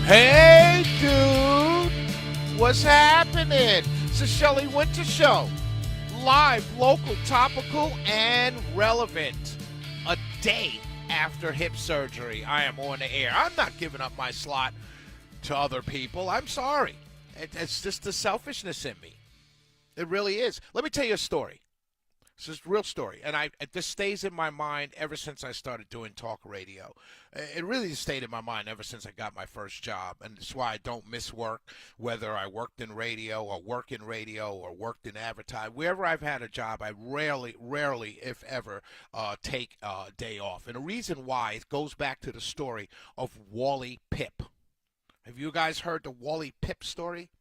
Hey, dude, what's happening? It's the Shelley Winter Show. Live, local, topical, and relevant. A day after hip surgery, I am on the air. I'm not giving up my slot to other people. I'm sorry. It's just the selfishness in me. It really is. Let me tell you a story. This is a real story, and this stays in my mind ever since I started doing talk radio. It really stayed in my mind ever since I got my first job, and that's why I don't miss work, whether I worked in radio or work in radio or worked in advertising. Wherever I've had a job, I rarely, if ever, take a day off. And the reason why, it goes back to the story of Wally Pipp. Have you guys heard the Wally Pipp story?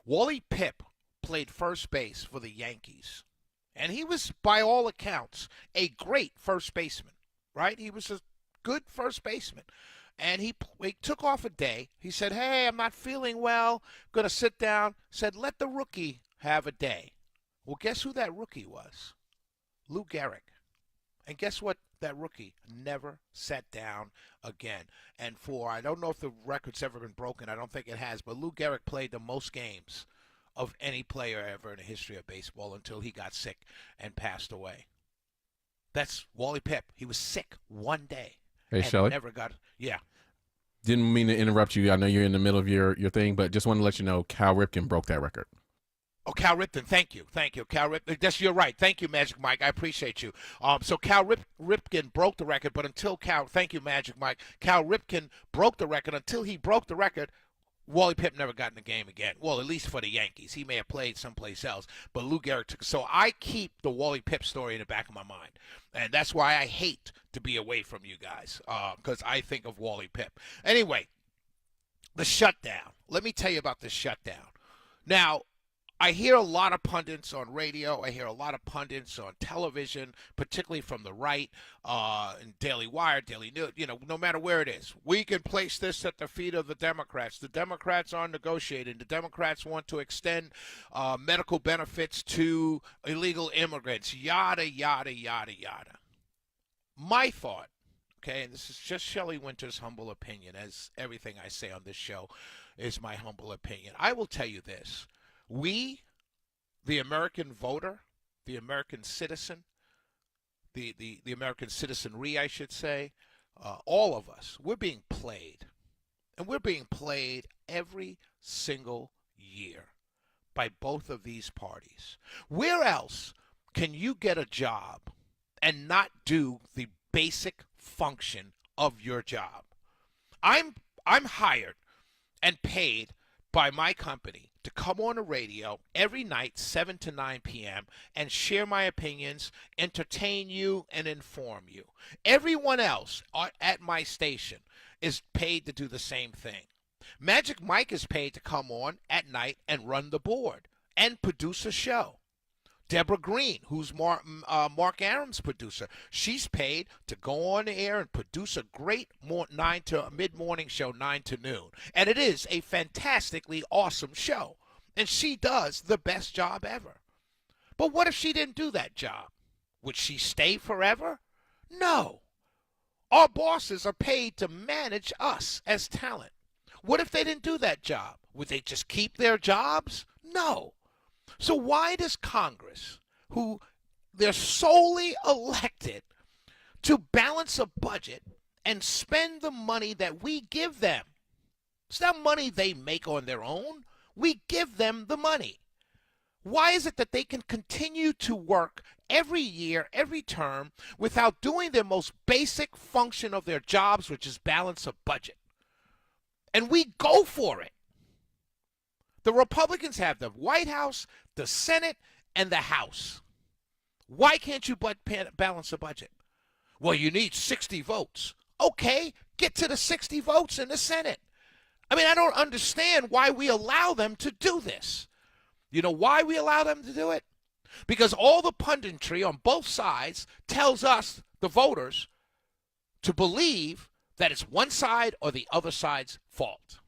Wally Pipp played first base for the Yankees. And he was, by all accounts, a great first baseman, right? He was a good first baseman. And he took off a day. He said, hey, I'm not feeling well. Going to sit down. Said, let the rookie have a day. Well, guess who that rookie was? Lou Gehrig. And guess what? That rookie never sat down again. And I don't know if the record's ever been broken. I don't think it has. But Lou Gehrig played the most games of any player ever in the history of baseball until he got sick and passed away. That's Wally Pipp. He was sick one day. Hey, Shelley. Never got. Yeah. Didn't mean to interrupt you. I know you're in the middle of your thing, but just wanted to let you know Cal Ripken broke that record. Oh, Cal Ripken, thank you, Cal Ripken. You're right. Thank you, Magic Mike. I appreciate you. So Cal Ripken broke the record, but thank you, Magic Mike. Cal Ripken broke the record. Until he broke the record, Wally Pipp never got in the game again. Well, at least for the Yankees. He may have played someplace else, but Lou Gehrig took. So I keep the Wally Pipp story in the back of my mind, and that's why I hate to be away from you guys, because I think of Wally Pipp. Anyway, the shutdown. Let me tell you about the shutdown. Now, I hear a lot of pundits on radio. I hear a lot of pundits on television, particularly from the right, in Daily Wire, Daily News, no matter where it is. We can place this at the feet of the Democrats. The Democrats are negotiating. The Democrats want to extend medical benefits to illegal immigrants, yada, yada, yada, yada. My thought, okay, and this is just Shelley Winter's humble opinion, as everything I say on this show is my humble opinion. I will tell you this. We, the American voter, the American citizen, the American citizenry, I should say, all of us, we're being played. And we're being played every single year by both of these parties. Where else can you get a job and not do the basic function of your job? I'm hired and paid by my company to come on the radio every night, 7 to 9 p.m., and share my opinions, entertain you, and inform you. Everyone else at my station is paid to do the same thing. Magic Mike is paid to come on at night and run the board and produce a show. Deborah Green, who's Mark Aram's producer, she's paid to go on the air and produce a great mid-morning show, 9 to noon. And it is a fantastically awesome show. And she does the best job ever. But what if she didn't do that job? Would she stay forever? No. Our bosses are paid to manage us as talent. What if they didn't do that job? Would they just keep their jobs? No. So why does Congress, who they're solely elected to balance a budget and spend the money that we give them? It's not money they make on their own. We give them the money. Why is it that they can continue to work every year, every term, without doing their most basic function of their jobs, which is balance a budget? And we go for it. The Republicans have the White House, the Senate, and the House. Why can't you balance a budget? Well, you need 60 votes. Okay, get to the 60 votes in the Senate. I mean, I don't understand why we allow them to do this. You know why we allow them to do it? Because all the punditry on both sides tells us, the voters, to believe that it's one side or the other side's fault.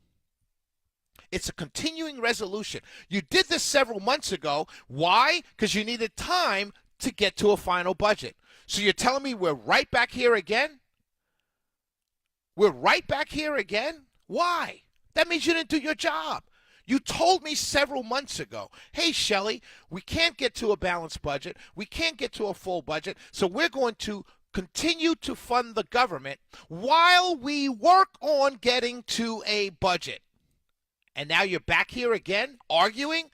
It's a continuing resolution. You did this several months ago. Why? Because you needed time to get to a final budget. So you're telling me we're right back here again? We're right back here again? Why? That means you didn't do your job. You told me several months ago, hey, Shelley, we can't get to a balanced budget. We can't get to a full budget. So we're going to continue to fund the government while we work on getting to a budget. And now you're back here again arguing?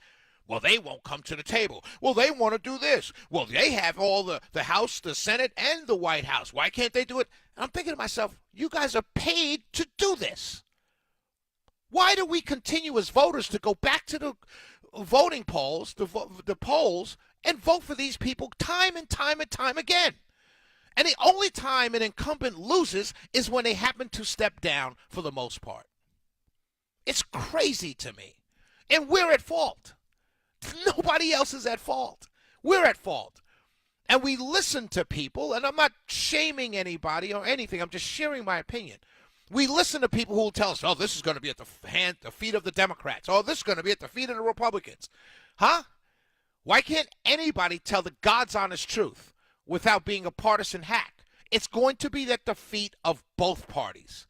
Well, they won't come to the table. Well, they want to do this. Well, they have all the House, the Senate, and the White House. Why can't they do it? And I'm thinking to myself, you guys are paid to do this. Why do we continue as voters to go back to the voting polls, the polls, and vote for these people time and time and time again? And the only time an incumbent loses is when they happen to step down for the most part. It's crazy to me. And we're at fault. Nobody else is at fault. We're at fault. And we listen to people, and I'm not shaming anybody or anything. I'm just sharing my opinion. We listen to people who will tell us, oh, this is going to be at the feet of the Democrats. Oh, this is going to be at the feet of the Republicans. Huh? Why can't anybody tell the God's honest truth without being a partisan hack? It's going to be at the feet of both parties.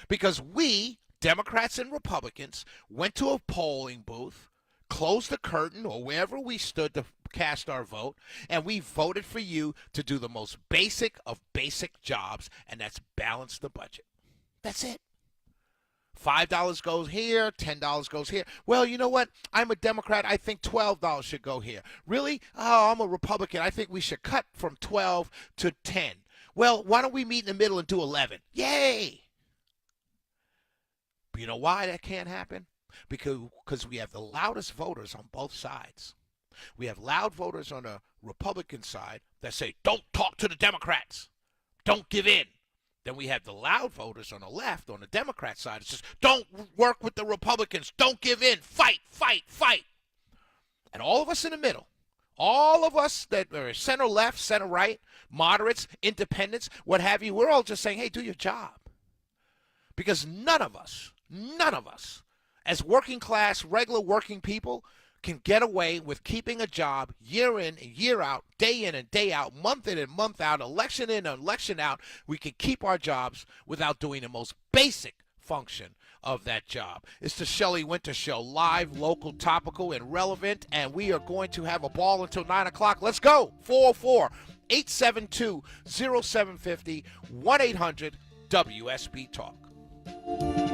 Because we, Democrats and Republicans, went to a polling booth, closed the curtain or wherever we stood to cast our vote, and we voted for you to do the most basic of basic jobs, and that's balance the budget. That's it. $5 goes here, $10 goes here. Well, you know what? I'm a Democrat. I think $12 should go here. Really? Oh, I'm a Republican. I think we should cut from 12 to 10. Well, why don't we meet in the middle and do 11? Yay! But you know why that can't happen? Because we have the loudest voters on both sides. We have loud voters on the Republican side that say, don't talk to the Democrats. Don't give in. Then we have the loud voters on the left, on the Democrat side. It's just, don't work with the Republicans. Don't give in. Fight, fight, fight. And all of us in the middle, all of us that are center left, center right, moderates, independents, what have you, we're all just saying, hey, do your job. Because none of us, as working class, regular working people, can get away with keeping a job year in and year out, day in and day out, month in and month out, election in and election out. We can keep our jobs without doing the most basic function of that job. It's the Shelley Winter Show, live, local, topical, and relevant, and we are going to have a ball until 9 o'clock. Let's go. 404-872-0750, 1-800-WSB-TALK.